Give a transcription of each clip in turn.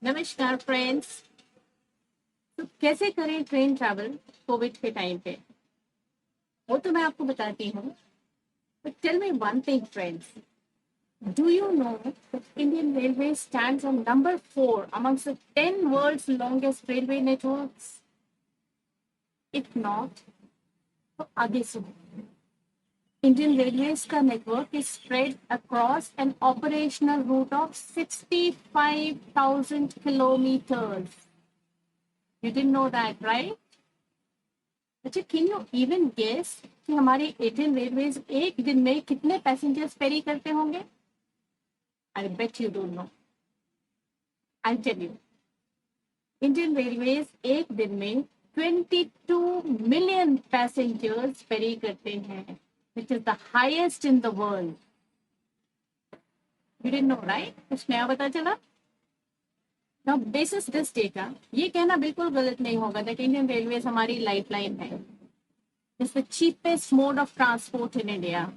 नमस्कार फ्रेंड्स। तो कैसे करें ट्रेन ट्रैवल कोविड के टाइम पे, वो तो मैं आपको बताती हूँ। But tell me one thing friends, do you know that Indian railway stands on number 4 amongst the 10 world's longest railway networks? If not तो आगे सुनो। Indian Railways का network is spread across an operational route of 65,000 kilometers. You didn't know that, right? अच्छा, can you even guess कि हमारे Indian railways एक दिन में कितने पैसेंजर्स फेरी करते होंगे? I bet you don't know. I tell you, Indian railways एक दिन में 22 मिलियन पैसेंजर्स फेरी करते हैं, which is the highest in the world. You didn't know right? कुछ नया पता चला? नाउ बेसिस दिस डेटा, ये कहना बिल्कुल गलत नहीं होगा दैट इंडियन रेलवेज हमारी लाइफलाइन है। It's the cheapest mode of transport in India,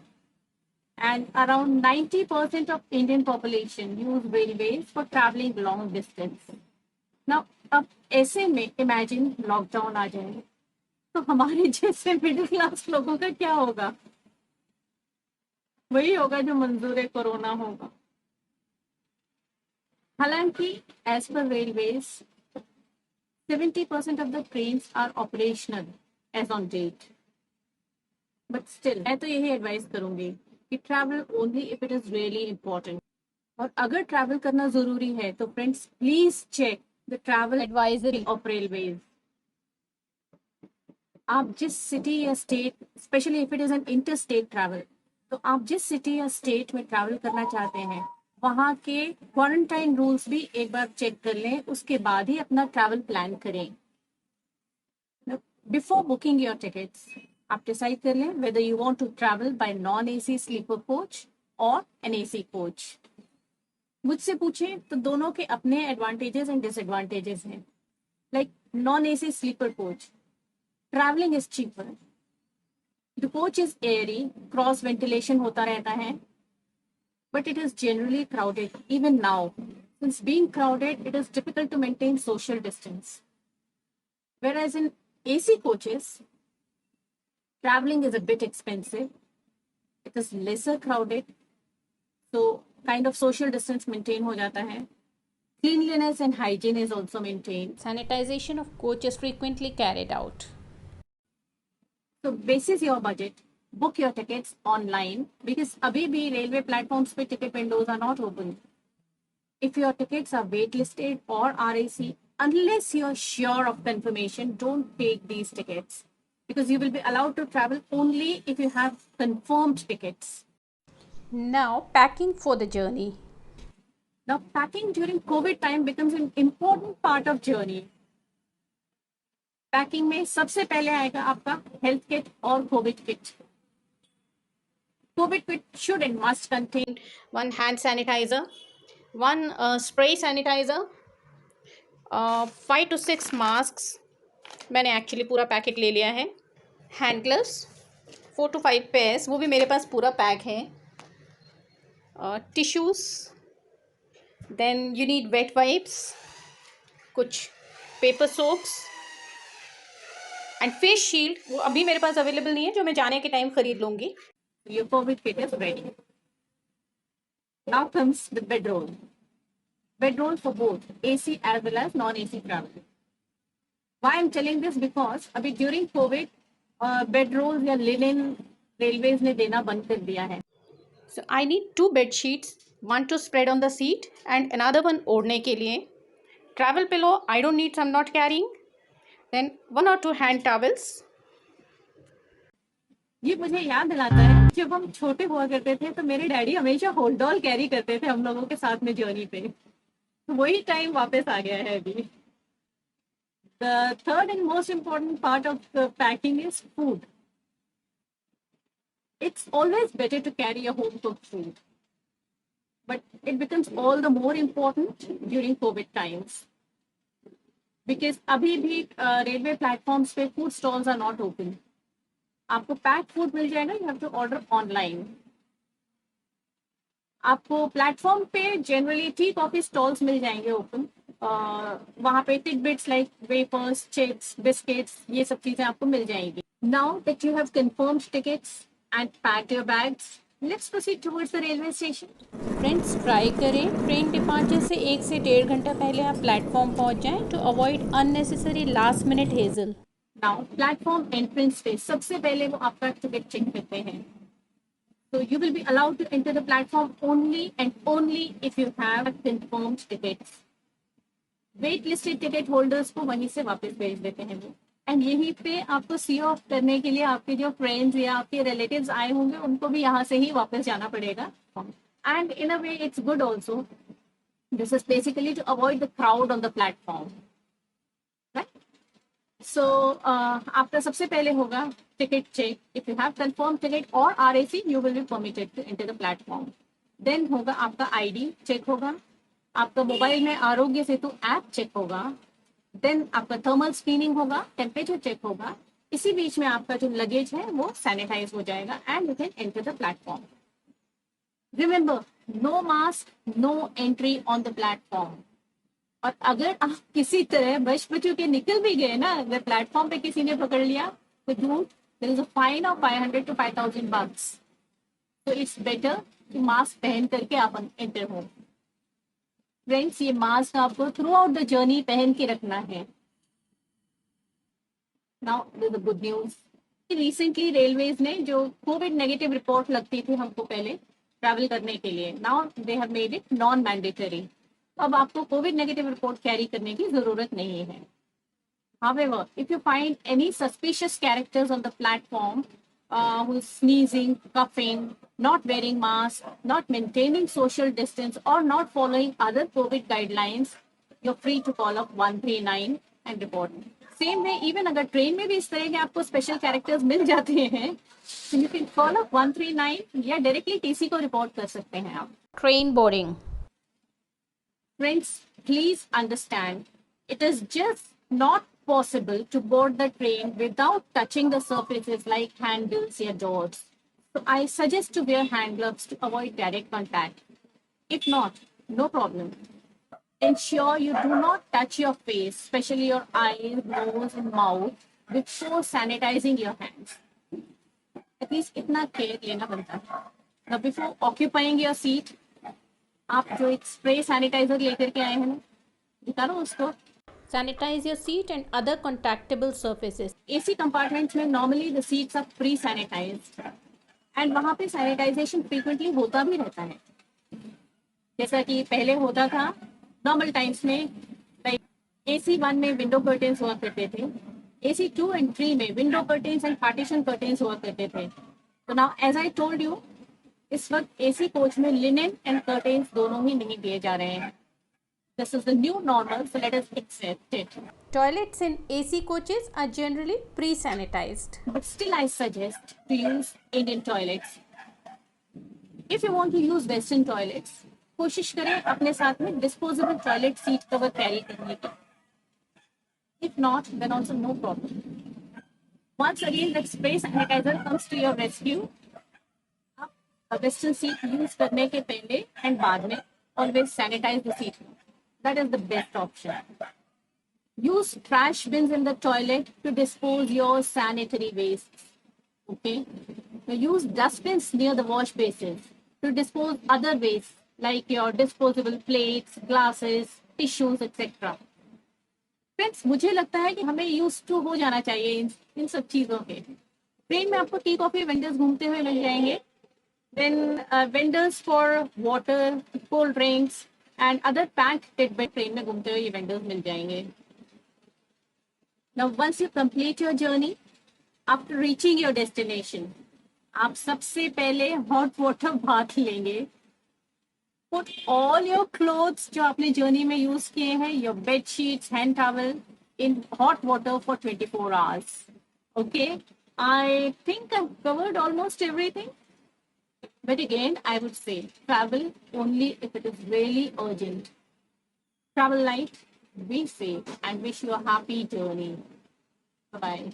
and around 90% of Indian population use railways for traveling long distance. Now, अब ऐसे में इमेजिन लॉकडाउन आ जाए तो हमारे जैसे मिडिल क्लास लोगों का क्या होगा? वही होगा जो मंजूर कोरोना होगा। हालांकि as per railways 70% of the trains are operational as on date, but still मैं तो यही एडवाइस करूंगी कि travel only if it is really important. और अगर ट्रैवल करना जरूरी है तो friends please check the travel advisory of railways. आप जिस सिटी या state, specially if it is an interstate travel, तो आप जिस सिटी या स्टेट में ट्रैवल करना चाहते हैं वहाँ के क्वारंटाइन रूल्स भी एक बार चेक कर लें, उसके बाद ही अपना ट्रैवल प्लान करें। बिफोर बुकिंग योर टिकट्स आप डिसाइड कर लें whether you want to travel by non AC sleeper coach और एन एसी कोच। मुझसे पूछे तो दोनों के अपने एडवांटेजेस एंड डिसएडवांटेजेस हैं। Like non AC sleeper coach, travelling is cheaper, the coach is airy, cross ventilation होता रहता है, but it is generally crowded even now. Since being crowded, it is difficult to maintain social distance. Whereas in AC coaches, traveling is a bit expensive, it is lesser crowded, so kind of social distance maintain हो जाता है. Cleanliness and hygiene is also maintained. Sanitization of coach is frequently carried out. So basis your budget, book your tickets online because abhi bhi railway platforms pe ticket windows are not open. If your tickets are waitlisted or RAC, unless you're sure of confirmation, don't take these tickets because you will be allowed to travel only if you have confirmed tickets. Now, packing for the journey. Now, packing during COVID time becomes an important part of journey. Packing में सबसे पहले आएगा आपका health kit और Covid kit. Covid kit should and must contain One hand sanitizer, one spray sanitizer, 5 to 6 masks. मैंने actually पूरा packet ले लिया है. हैंड ग्लव्स 4 to 5 पेयर्स, वो भी मेरे पास पूरा पैक है. Tissues, then you need wet wipes, कुछ paper soaps and face shield. वो अभी मेरे पास अवेलेबल नहीं है, जो मैं जाने के टाइम खरीद लूँगी. Your COVID kit is ready. Now comes the bedroll. Bedroll for both AC as well as non-AC travel. Why I'm telling this because अभी during COVID bedrolls या linen railways ने देना बंद कर दिया है. So I need 2 bed sheets, one to spread on the seat and another one ओढ़ने के लिए. Travel pillow I don't need, so I'm not carrying. Then 1 or 2 hand towels. ये मुझे याद दिलाता है जब हम छोटे हुआ करते थे तो मेरे डैडी हमेशा होल्डॉल कैरी करते थे हम लोगों के साथ में जर्नी पे, तो वही टाइम वापस आ गया है अभी. The third and most important part of the packing is food. It's always better to carry a home cooked food, but it becomes all the more important during COVID times because अभी भी railway platforms पे food stalls are not open. आपको pack food मिल जाएगा, you have to order online. आपको platform पे generally tea coffee stalls मिल जाएंगे ओपन, वहाँ पे tidbits like wafers, chips, biscuits, ये सब चीजें आपको मिल जाएंगी. Now that you have confirmed tickets and packed your bags, let's proceed towards the railway station. Friends, try करें ट्रेन डिपार्चर से 1 से 1.5 घंटा पहले आप प्लेटफॉर्म पहुंच जाएं to avoid unnecessary last minute hassle. Now platform entrance पे सबसे पहले वो आपका टिकट चेक करते हैं. So you will be allowed to enter the platform only and only if you have confirmed tickets. Wait listed ticket holders को वहीं से वापस भेज देते हैं वो. एंड यहीं पे आपको सी ऑफ करने के लिए आपके जो फ्रेंड्स या आपके रिलेटिव्स आए होंगे उनको भी यहाँ से ही वापस जाना पड़ेगा. And in a way it's good also. This is basically to avoid the crowd on the platform. So आपका सबसे पहले होगा ticket check. If you have confirm ticket और RAC you will be permitted to enter the platform. Then होगा आपका ID check होगा. आपका mobile में आरोग्य सेतु ऐप चेक होगा. देन आपका थर्मल स्क्रीनिंग होगा, टेम्परेचर चेक होगा. इसी बीच में आपका जो लगेज है वो सैनिटाइज हो जाएगा and you can enter the platform. Remember, no mask, no entry on the platform. और अगर आप किसी तरह बच बचू के निकल भी गए ना, अगर प्लेटफॉर्म पे किसी ने पकड़ लिया तो dude, there is a fine of 500 to 5,000 bucks. तो इट्स बेटर कि मास्क पहन करके आप एंटर हो. फ्रेंड्स, ये मास्क आपको थ्रू आउट द जर्नी पहन के रखना है. Now the good news. Recently railways ने जो कोविड नेगेटिव रिपोर्ट लगती थी हमको पहले ट्रैवल करने के लिए, now they have made it non mandatory. अब आपको कोविड नेगेटिव रिपोर्ट कैरी करने की जरूरत नहीं है. However, if you find any suspicious characters on the platform who is sneezing, coughing, not wearing mask, not maintaining social distance, or not following other COVID guidelines, you're free to call up 139 and report. Same way, even अगर train में भी इस तरह के आपको special characters मिल जाते हैं, तो you can call up 139 या डायरेक्टली TC को रिपोर्ट कर सकते हैं आप. Train boarding. Friends, please understand, it is just not possible to board the train without touching the surfaces like handles or doors. So I suggest to wear hand gloves to avoid direct contact. If not, no problem. Ensure you do not touch your face, especially your eyes, nose and mouth, before sanitizing your hands. At least इतना care लेना बनता है. Now before occupying your seat, आप जो एक spray sanitiser लेकर के आए हैं ना, दिखा रहा हूँ उसको. Sanitize your seat and other contactable surfaces. AC compartments में normally the seats are pre sanitized and वहाँ पे सैनिटाइजेशन फ्रीक्वेंटली होता भी रहता है. जैसा कि पहले होता था नॉर्मल टाइम्स में, लाइक AC 1 में विंडो कर्टेन्स हुआ करते थे, AC 2 and 3 में window curtains and partition curtains हुआ करते थे. तो now as I told you, इस वक्त AC कोच में लिनेन एंड कर्टेन्स दोनों ही नहीं दिए जा रहे हैं. This is the new normal, so let us accept it. Toilets in AC coaches are generally pre-sanitized. But still I suggest to use Indian toilets. If you want to use Western toilets, कोशिश करें अपने साथ में disposable toilet seat cover carry करने की. If not, then also no problem. Once again, the spray sanitizer comes to your rescue. आप western seat use करने के पहले एंड बाद में always sanitize the seat. That is the best option. Use trash bins in the toilet to dispose your sanitary wastes. Okay. Now use dustbins near the wash basins to dispose other wastes like your disposable plates, glasses, tissues, etc. Friends, मुझे लगता है कि हमें used to हो जाना चाहिए इन सब चीजों के. ट्रेन में आपको टी कॉफी वेंडर्स घूमते हुए मिल जाएंगे. Then vendors for water, cold drinks and other packed tidbit train में घूमते हुए ये वेंडर्स मिल जाएंगे. Now, once you complete your journey, after reaching your destination, आप सबसे पहले hot water bath लेंगे. Put all your clothes जो आपने journey में use किए हैं, your bed sheets, hand towel, in hot water for 24 hours. Okay? I think I've covered almost everything. But again, I would say travel only if it is really urgent. Travel light, be safe, and wish you a happy journey. Bye-bye.